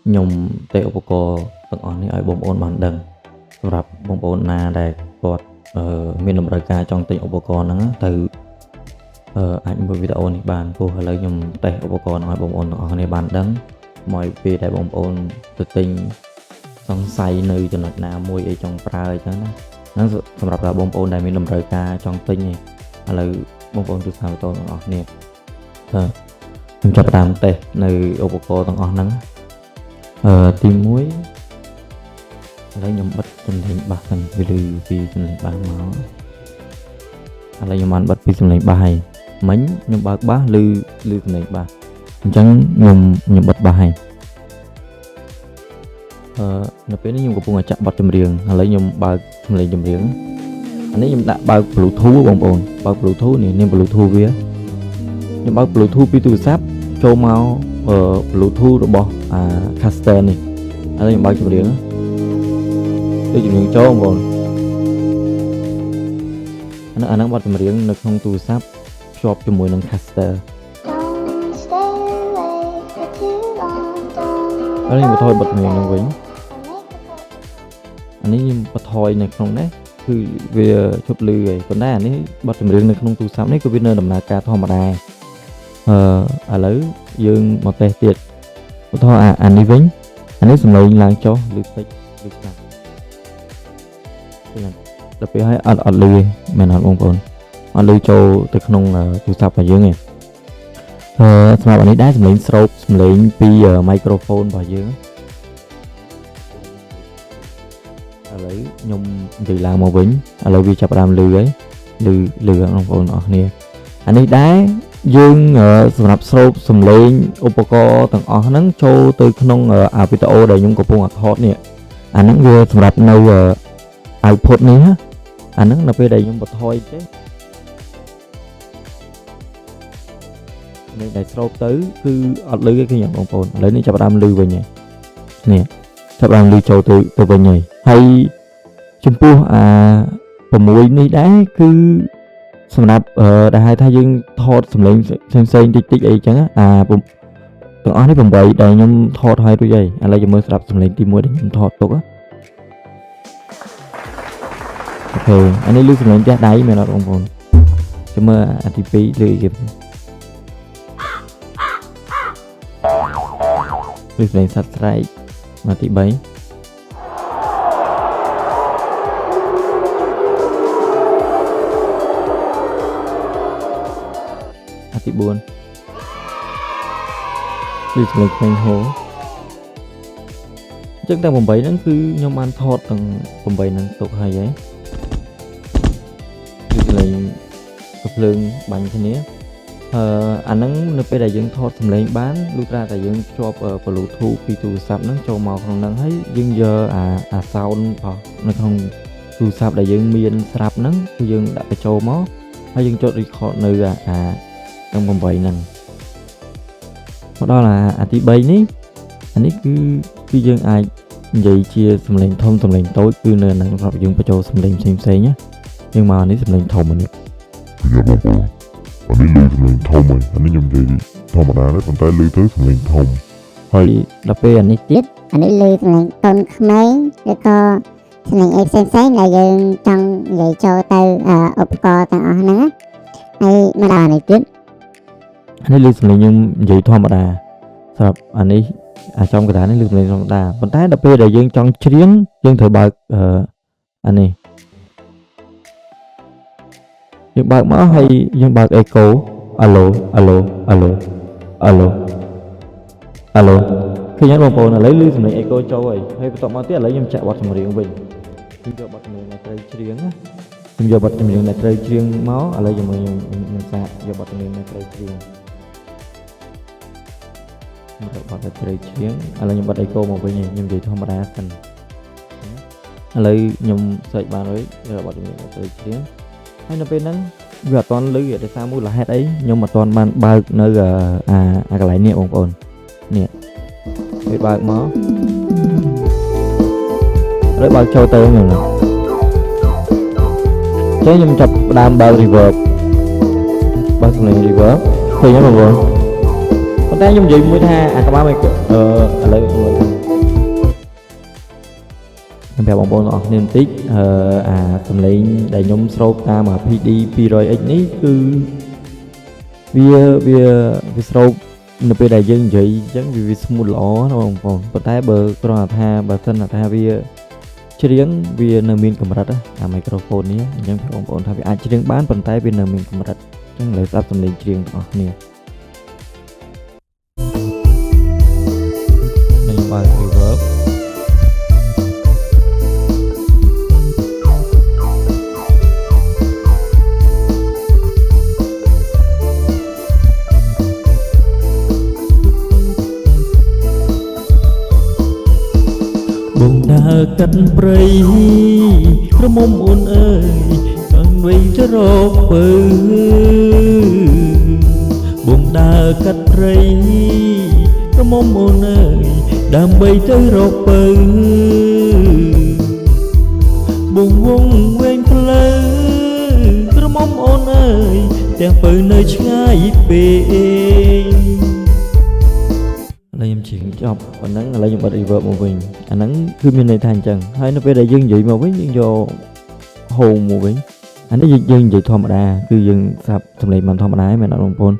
ខ្ញុំទេឧបករណ៍ទាំងអស់នេះឲ្យបងប្អូនបានដឹងសម្រាប់បងប្អូនណាដែលគាត់មានតម្រូវការចង់ទិញឧបករណ៍ហ្នឹងទៅអាចមើលវីដេអូនេះបានព្រោះឥឡូវខ្ញុំតេស្តឧបករណ៍ឲ្យបងប្អូនទាំងអស់គ្នាបានដឹងមកពេលដែលបងប្អូនទៅទិញសង្ស័យនៅចំណុចណាមួយអីចង់ប្រើអញ្ចឹងណាហ្នឹងសម្រាប់បងប្អូនដែលមានតម្រូវការចង់ទិញឥឡូវបងប្អូនទស្សនាវីដេអូទាំងអស់គ្នាខ្ញុំចាប់ផ្ដើមតេស្តនៅឧបករណ៍ទាំងអស់ហ្នឹងទី1ឥឡូវខ្ញុំបិទសំឡេងបាសសិនវាឮពីសំឡេងបាសមកឥឡូវខ្ញុំបានបិទពីសំឡេងបាសហើយមិញខ្ញុំបើកបាសឮសំឡេងបាសអញ្ចឹងខ្ញុំបិទបាសហើយនៅពេលនេះខ្ញុំកំពុងចាក់បទចម្រៀងឥឡូវខ្ញុំបើកសំឡេងចម្រៀងអានេះខ្ញុំដាក់បើក Bluetooth បងប្អូនបើក Bluetooth នេះនាម Bluetooth វាខ្ញុំបើក Bluetooth ពីទូរស័ព្ទចូលមកBluetooth របស់caster នេះឥឡូវខ្ញុំបើកចម្រៀងដូចចម្រៀងចូលបងប្អូនអាហ្នឹងបទចម្រៀងនៅក្នុងទូរស័ព្ទភ្ជាប់ជាមួយនឹង caster ហើយខ្ញុំបន្ថយបទចម្រៀងហ្នឹងវិញអានេះខ្ញុំបន្ថយនៅក្នុងនេះគឺវាជប់លឺហើយប៉ុន្តែអានេះបទចម្រៀងនៅក្នុងទូរស័ព្ទនេះគឺវានៅដំណើរការធម្មតាឥឡូវយើងមកតេស្តទៀតឧទាហរណ៍អានេះវិញអានេះសំឡេងឡើងចុះឬតិចឬខ្លាំងដល់ពេលឲ្យអត់លឺមែនអត់បងប្អូនអត់លឺចូលទៅក្នុងទូរស័ព្ទរបស់យើងទេសម្រាប់អានេះដែរសំឡេងស្រោបសំឡេងពីមីក្រូហ្វូនរបស់យើងឥឡូវខ្ញុំនិយាយឡើងមកវិញឥឡូវវាចាប់ផ្ដើមលឺហើយលឺបងប្អូនអរគ្នាអានេះដែរយើងសម្រាប់ស្រោបសំឡេងឧបករណ៍ទាំងអស់ហ្នឹងចូលទៅក្នុងវីដេអូដែលខ្ញុំកំពុងថតនេះអាហ្នឹងវាសម្រាប់នៅoutput នេះណាអាហ្នឹងនៅពេលដែលខ្ញុំបន្ថយចេះនេះដែលស្រោបទៅគឺអត់លឺទេឃើញបងប្អូនឥឡូវនេះចាប់ផ្ដើមលឺវិញហើយនេះចាប់ផ្ដើមលឺចូលទៅវិញហើយចំពោះ6នេះដែរគឺសម្រាប់ដែលហៅថាយើងថតសំឡេងផ្សេងតិចអីចឹងទាំងអស់នេះ8ដែលខ្ញុំថតឲ្យរួចហើយឥឡូវយើងមើលស្ដាប់សំឡេងទី1ដែលខ្ញុំថតទុកអូខេអានេះឮសំឡេងផ្ទះដៃមែនអត់បងប្អូនចាំមើលអាទី2ឮគេឮសំឡេងសត្វស្រែកមកទី3ទី4គឺសំឡេងក្មេងហូអញ្ចឹងទាំង8ហ្នឹងគឺខ្ញុំបានថតទាំង8ហ្នឹងទុកហើយគឺសំឡេងភ្លើងបាញ់គ្នាអាហ្នឹងនៅពេលដែលយើងថតសំឡេងបានលុះត្រាតែយើងភ្ជាប់ Bluetooth ពីទូរស័ព្ទហ្នឹងចូលមកក្នុងហ្នឹងហើយយើងយកអា sound នៅក្នុងទូរស័ព្ទដែលយើងមានស្រាប់ហ្នឹងគឺយើងដាក់បញ្ចូលមកហើយយើងចុច record នៅទាំង8ហ្នឹងមកដល់អាទី3នេះអានេះគឺយើងអាចនិយាយជាសំឡេងធំសំឡេងតូចគឺនៅហ្នឹងសម្រាប់យើងបញ្ចូលសំឡេងផ្សេងៗណាយើងមកនេះសំឡេងធំនេះបងប្អូនអានេះឮសំឡេងធំហើយអានេះខ្ញុំនិយាយធម្មតាទេប៉ុន្តែឮទៅសំឡេងធំហើយដល់ពេលអានេះទៀតអានេះឮសំឡេងតូនក្មេងឬក៏សំឡេងអីផ្សេងដែលយើងចង់និយាយចូលទៅឧបករណ៍ទាំងអស់ហ្នឹងហើយមកដល់អានេះទៀតអានេះឮសំឡេងខ្ញុំនិយាយធម្មតាសម្រាប់អានេះចំកណ្ដាលនេះឮសំឡេងធម្មតាប៉ុន្តែដល់ពេលដែលយើងចង់ច្រៀងយើងត្រូវបើកអានេះយើងបើកមកហើយយើងបើក echo អាឡូឃើញទេបងប្អូនឥឡូវឮសំឡេង echo ចូលហើយបន្ទាប់មកទៀតឥឡូវខ្ញុំចាក់បទចម្រៀងវិញខ្ញុំយកបទចម្រៀងដែលត្រូវច្រៀងណាខ្ញុំយកបទចម្រៀងដែលត្រូវច្រៀងមកឥឡូវខ្ញុំសាកយកបទចម្រៀងដែលត្រូវច្រៀងខ្ញុំបទដែលត្រូវច្រៀងឥឡូវខ្ញុំបិទ echo មកវិញខ្ញុំនិយាយធម្មតាសិនឥឡូវខ្ញុំស្រេចបានហើយយកបទចម្រៀងដែលត្រូវច្រៀងហើយនៅពេលហ្នឹងវាអត់ទាន់លឺដោយសារមូលហេតុអីខ្ញុំអត់ទាន់បានបើកនៅកន្លែងនេះបងប្អូននេះពេលបើកមកហើយបើកចូលទៅខ្ញុំណាចឹងខ្ញុំចាប់ផ្ដើមបើក reverb បើកសំឡេង reverb ឃើញទេបងប្អូនប៉ុន្តែខ្ញុំនិយាយមួយថាអាក្បាលមិនឥឡូវ ប្រាប់បងប្អូនទាំងអស់គ្នាបន្តិចអាសំឡេងដែលខ្ញុំស្រោបតាម PD 200X នេះគឺវាស្រោបនៅពេលដែលយើងនិយាយអញ្ចឹងវាស្មូតល្អណាបងប្អូនប៉ុន្តែបើគ្រាន់តែថាបើសិនថាវាច្រៀងវានៅមានកម្រិតអាមីក្រូហ្វូននេះអញ្ចឹងបងប្អូនថាវាអាចច្រៀងបានប៉ុន្តែវានៅមានកម្រិតអញ្ចឹងលើស្ដាប់សំឡេងច្រៀងទាំងអស់គ្នាខ្ញុំបើក reverb បងដើរកាត់ព្រៃក្រមុំអូនអើយខាងវិញទៅរកពើបងដើរកាត់ព្រៃក្រមុំអូនអើយដើម្បីទៅរកពើបងវងវែងផ្លូវក្រមុំអូនអើយទាំងពើនៅឆ្ងាយពេកឥឡូវខ្ញុំច្រៀងចប់ប៉ុណ្ណឹងឥឡូវខ្ញុំបិទ reverb មកវិញអាហ្នឹងគឺមានន័យថាអញ្ចឹងហើយនៅពេលដែលយើងនិយាយមកវិញយើងយកហូមមកវិញអានេះយើងនិយាយធម្មតាគឺយើងស្រាប់សំឡេងបានធម្មតាមែនអត់បងប្អូន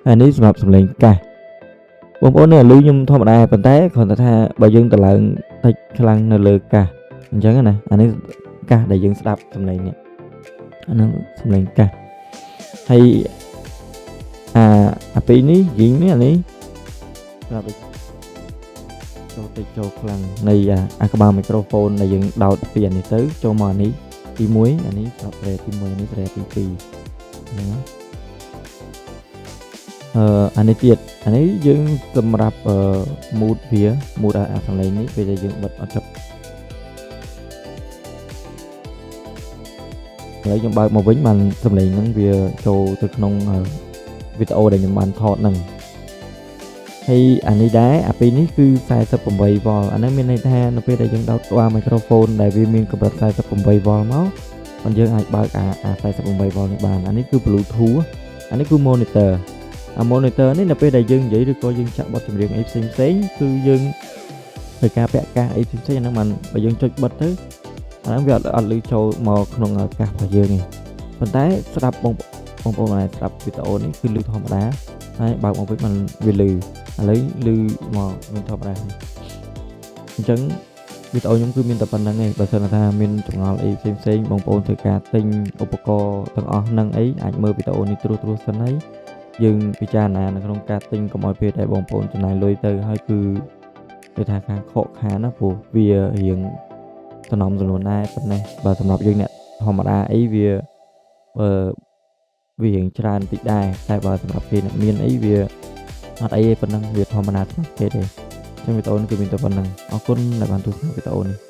ហើយនេះសម្រាប់សំឡេងកាសបងប្អូននេះឮខ្ញុំធម្មតាប៉ុន្តែគ្រាន់តែថាបើយើងទៅឡើងតិចខ្លាំងនៅលើកាសអញ្ចឹងណាអានេះកាសដែលយើងស្ដាប់សំឡេងនេះអាហ្នឹងសំឡេងកាសហើយអាពីរនេះយើងនេះអានេះស្ដាប់ចូលតិចចូលខ្លាំងនៃអាក្បាលមីក្រូហ្វូនដែលយើងដោតពីអានេះទៅចូលមកអានេះទី1អានេះស្ដាប់ត្រេទី1អានេះត្រេទី2ហ្នឹងអានេះទៀតអានេះយើងសម្រាប់mood វា mood អាសំឡេងនេះពេលដែលយើងបិទអត់ចប់ឥឡូវខ្ញុំបើកមកវិញបានសំឡេងហ្នឹងវាចូលទៅក្នុងវីដេអូដែលខ្ញុំបានថតហ្នឹងហើយអានេះដែរអាពីរនេះគឺ 48V អាហ្នឹងមានន័យថានៅពេលដែលយើងដោតក្បាលមីក្រូហ្វូនដែលវាមានកម្រិត 48V មកមិនយើងអាចបើកអា 48V នេះបានអានេះគឺ Bluetooth អានេះគឺ monitor អា monitor នេះនៅពេលដែលយើងនិយាយឬក៏យើងចាក់បទចម្រៀងអីផ្សេងគឺយើងត្រូវការពាក់កាសអីផ្សេងអាហ្នឹងបានបើយើងចុចបិទទៅអាហ្នឹងវាអត់ឮចូលមកក្នុងកាសរបស់យើងទេប៉ុន្តែស្ដាប់បងប្អូនអាចស្ដាប់វីដេអូនេះគឺឮធម្មតាហើយបើកមកវិញมันវាឮឥឡូវឮមកមានធម្មតាអញ្ចឹងវីដេអូខ្ញុំគឺមានតែប៉ុណ្្នឹងឯងបើសិនថាមានចម្ងល់អីផ្សេងបងប្អូនធ្វើការទិញឧបករណ៍ទាំងអស់ហ្នឹងអីអាចមើលវីដេអូនេះត្រួសសិនហើយយើងពិចារណានៅក្នុងការទិញកុំឲ្យពេលដែលបងប្អូនចំណាយលុយទៅហើយគឺគេថាការខកខានណាព្រោះវារៀងសំណុំសំនួនដែរប៉ុណ្ណេះបើសម្រាប់យើងអ្នកធម្មតាអីវារៀងច្រើនតិចដែរតែបើសម្រាប់គេអ្នកមានអីវាអត់អីទេប៉ុណ្ណឹងវាធម្មតាសម្រាប់គេទេអញ្ចឹងវីដេអូនេះគឺមានតែប៉ុណ្្នឹងអរគុណដែលបានទស្សនាវីដេអូនេះ